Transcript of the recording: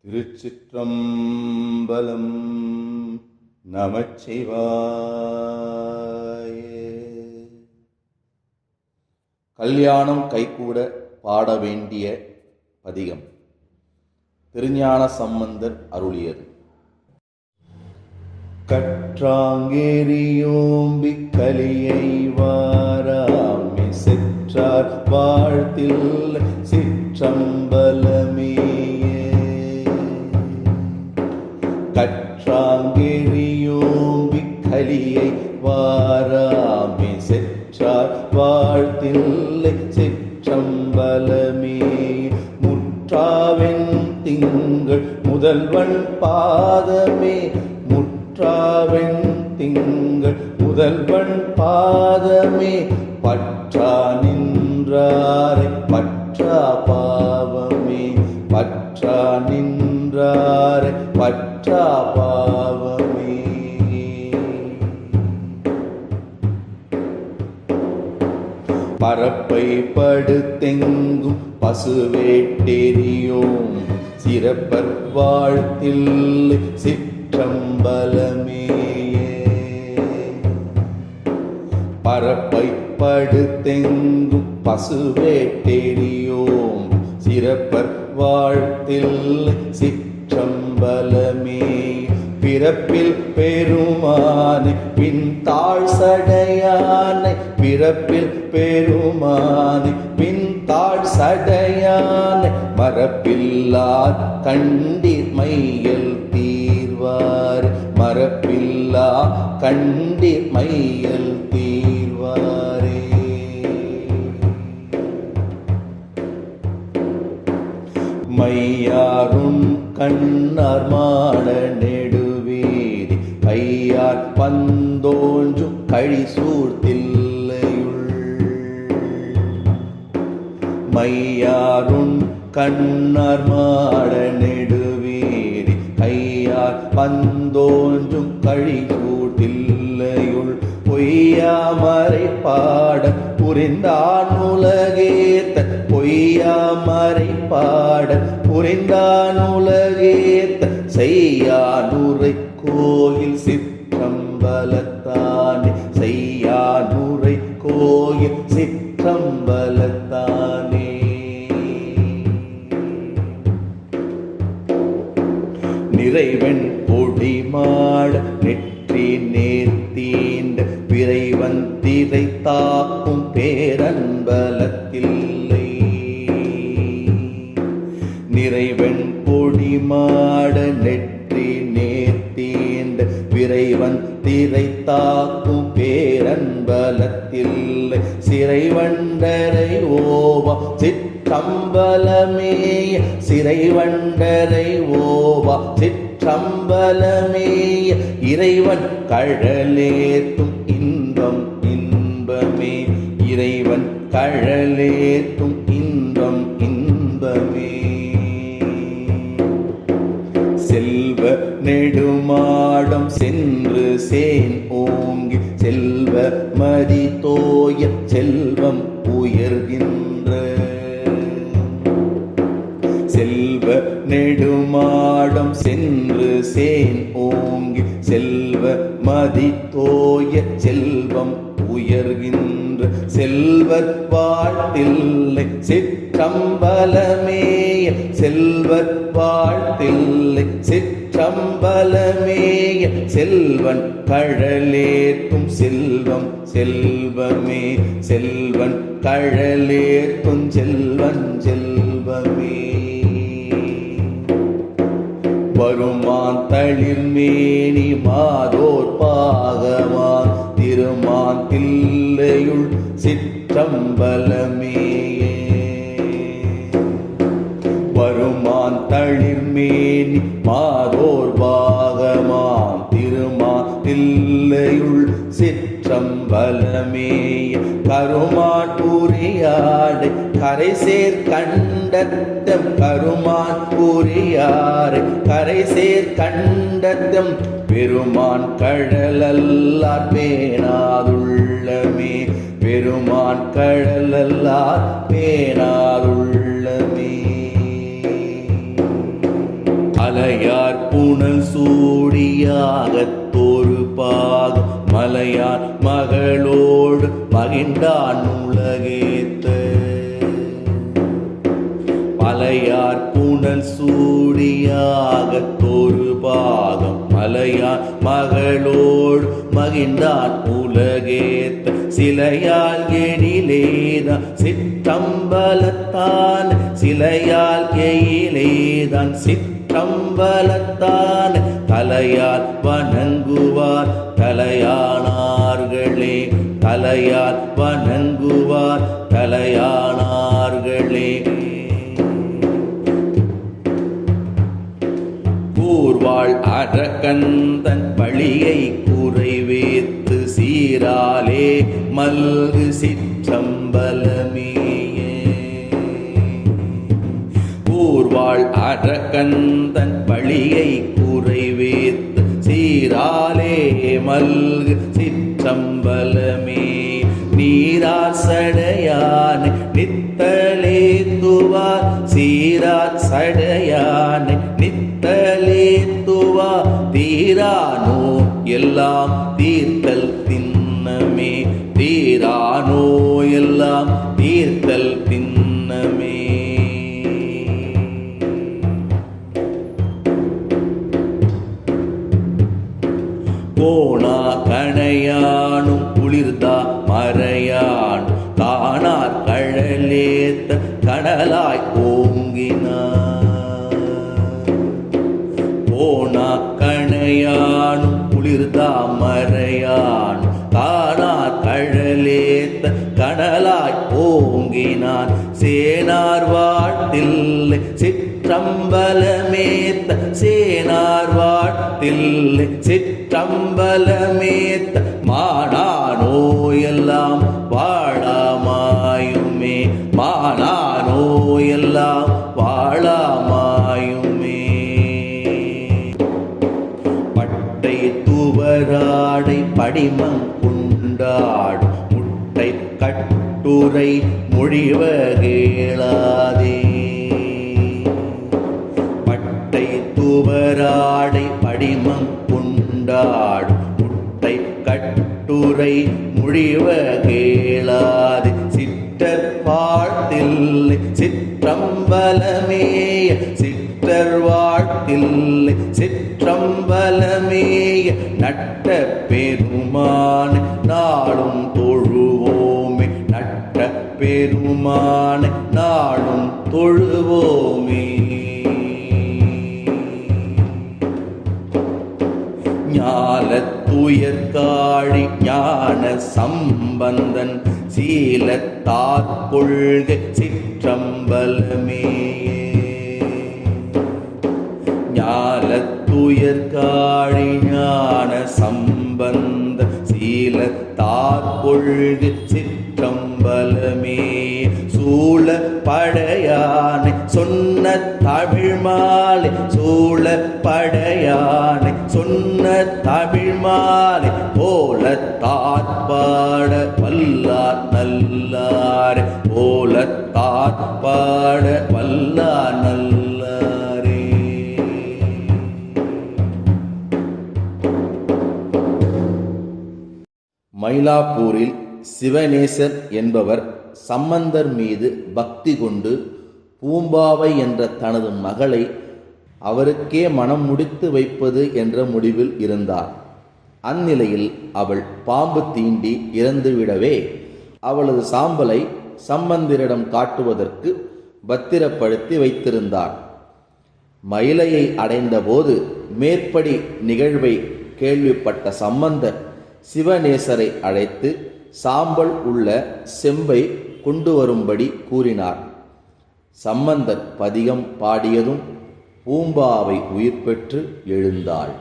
திருச்சிற்றம்பலம். நமச்சிவாய. கல்யாணம் கைகூட பாட வேண்டிய பதிகம் திருஞான சம்பந்தர் அருளியது. கற்றாங்கேரியோம்பி கலியை வாராமி செற்றார் வாழ்த்தில் சிற்றம்பலமே. கற்றாங்கேரியோம்பி கலியை வாராமி செற்றார் வாழ்த்தில் சிற்றம்பலமே. முற்றாவென் திங்கள் முதல்வன் பாதமே. முற்றாவென் திங்கள் முதல்வன் பாதமே. பற்றா நின்றாரை பற்றா பாவமே. பற்றா நின்றாரை பற்றா பாவமே. பரப்பை படுத்தெங்கும் பசுவேட்டெரியோம் சிறப்பர் வாழ்த்தில் சிற்றம்பலமே. பரப்பை படுத்தெங்கும் பசுவேட்டெரியோம் சிறப்பர் வாழ்த்தில் சிற்றம்பலமே. பிறப்பில் பெருமானை பின்தாழ் சடையானை. பிறப்பில் பெருமானை பின்தாழ் சடையானை. மரப்பில்லார் கண்டீர் மையல் தீர்வார். மரப்பில்லா கண்டீர் மையல் தீர்வாரே. மையாருண் கண்ணார் மாட நெடுவேதி கையார் பந்தோன்றும் கழிசூர் தில்லையுள். மையாருண் கண்ணார் மாட நெடுவேதி கையார் பந்தோன்றும் கழிசூர் தில்லையுள். பொய்யாமரை பாட புரிந்தான் உலகேத்த. பொய்யாமரை பாட புரிந்தான் உலகேத்த. செய்யானுரை கோயில் சிற்றம்பலத்தானே. செய்யானுரை கோயில் சிற்றம்பலத்தானே. நிறைவன் பொடிமாட நெற்றி நேர்த்தீண்ட விரைவன் திரை தாக்கும் பேரன்பலத்தில்லை. நிறைவன் பொடிமாட நெற்றி நேர்த்தீண்ட விரைவன் திரை தாக்கும் பேரன்பலத்தில்லை. சிறைவண்டரை ஓவா சிற்றம்பலமேய. சிறைவண்டரை ஓவா சிற்றம்பலமேய. இறைவன் கழலேத்தும் இன்பம் இன்பமே. இறைவன் கழலேத்தும் இன்பம் இன்பமே. செல்வ நெடுமாடம் சென்று சேன் ஓங்கி செல்வ மதி தோய செல்வம் உயர்கின்ற. செல்வ நெடுமாடம் சென்று சேன் ஓங்கி செல்வ மதி தோய செல்வம் உயர்கின்ற. செல்வர் வாழ்த்தில்லை சிற்றம்பலமேய. செல்வர் வாழ்த்தில்லை சிற்றம்பலமேய. செல்வன் கழலேத்தும் செல்வம் செல்வமே. செல்வன் கழலேத்தும் செல்வன் செல்வமே. வருமான் தளிர் மேனி மாதோர் பாகமான் திருமான் தில்லையுள் சிற்றம்பலமே. வருமான் தளிர் மேனி மாதோர் பாகமான் திருமான் தில்லையுள் சிற்றம்பலமே. கருமான் புரியாடை கரை சேர் கண்டத்தம். கருமான் புரியாரை கரை சேர் கண்டத்தம். பெருமான் கழலல்லார் பேணாதுள்ளமே. பெருமான் கழலல்லார் பேணாதுள்ளமே. அலையார் புனல் சூடியாகத்தொரு பாகம் மலையார் மகளோடு மகிழ்ந்தான் உலகேத்த மலையார் புனல் சூடியாகத்தொரு பாகம் மலையார் மகளோடு மகிழ்ந்தான் உலகேத்த சிலையால் எழிலேதான் சிற்றம்பலத்தான் சிலையால் எயிலேதான் சிற்றம்பலத்தான் தலையால் வணங்குவார் தலையானார்களே தலையால் வணங்குவார் தலையானார்களே கூர்வாள் அரக்கந்தன் பழியை குறைவேத்து சீராலே மல்கு சிற்றம்பலமேயே கூர்வாள் அரக்கந்தன் பழியை குறைவேத்து சீராலே மல்கு சிற்றம்பலமே நீரார் சடையானை நித்தலேத்துவார் சீரார் சடையானை நித்தலேத்துவார் தீரானோ எல்லாம் தீர்த்தல் திண்ணமே தீரானோ எல்லாம் தீர்த்தல் திண்ணமே போனா கணையானும் குளிர்தா மறையான் காணார் கழலேத்த கடலாய் ஓங்கினார் போனா கணையானும் குளிர்தா மறையான் காணார் கழலேத்த கடலாய் ஓங்கினான் சேனார் வாழ்த்தில்லை சிற்றம்பலமேத்த சேனார் வாழ்த்தில்லை சிற்றம்பலமேத்த மானானோ எல்லாம் வாழாமாயுமே மானானோ எல்லாம் வாழாமாயுமே பட்டை துவராடை படிமம் கொண்டாடு முட்டை கட்டுரை மொழிவகேளாதே பட்டை துவராடை படிமம் கொண்டாடு முட்டை கட்டுரை மொழிவகேளாதே சிற்றர் வாழ்த்தில்லை சிற்றம்பலமேய சிற்றர் வாழ்த்தில்லை சிற்றம்பலமேய நட்ட பெருமானை நாளும் தொழுவோமே நட்ட பெருமானை நாளும் தொழுவோமே ஞாலத்துயர்காழி ஞான சம்பந்தன் சீலத்தாற் கொள்கை சிற்றம்பலமே ஞாலத்துயர்காழி ஞான சம்பந்த சீலத்தாற் கொள்கை சிற்றம்பலமே சூழ படையானை சொன்ன தமிழ் மாலை சூழ படையானை சொன்ன தமிழ் மாலை போல தாட்பாட வல்லார் நல்லார் போல தாட்பாட வல்லார் நல்லாரே. மயிலாப்பூரில் சிவநேசர் என்பவர் சம்பந்தர் மீது பக்தி கொண்டு பூம்பாவை என்ற தனது மகளை அவருக்கே மனம் முடித்து வைப்பது என்ற முடிவில் இருந்தார். அந்நிலையில் அவள் பாம்பு தீண்டி இறந்துவிடவே அவளது சாம்பலை சம்பந்தரிடம் காட்டுவதற்கு பத்திரப்படுத்தி வைத்திருந்தார். மயிலையை அடைந்தபோது மேற்படி நிகழ்வை கேள்விப்பட்ட சம்பந்தர் சிவநேசரை அழைத்து சாம்பல் உள்ள செம்பை கொண்டு வரும்படி கூறினார். சம்பந்தர் பதிகம் பாடியதும் பூம்பாவை உயிர் பெற்று எழுந்தாள்.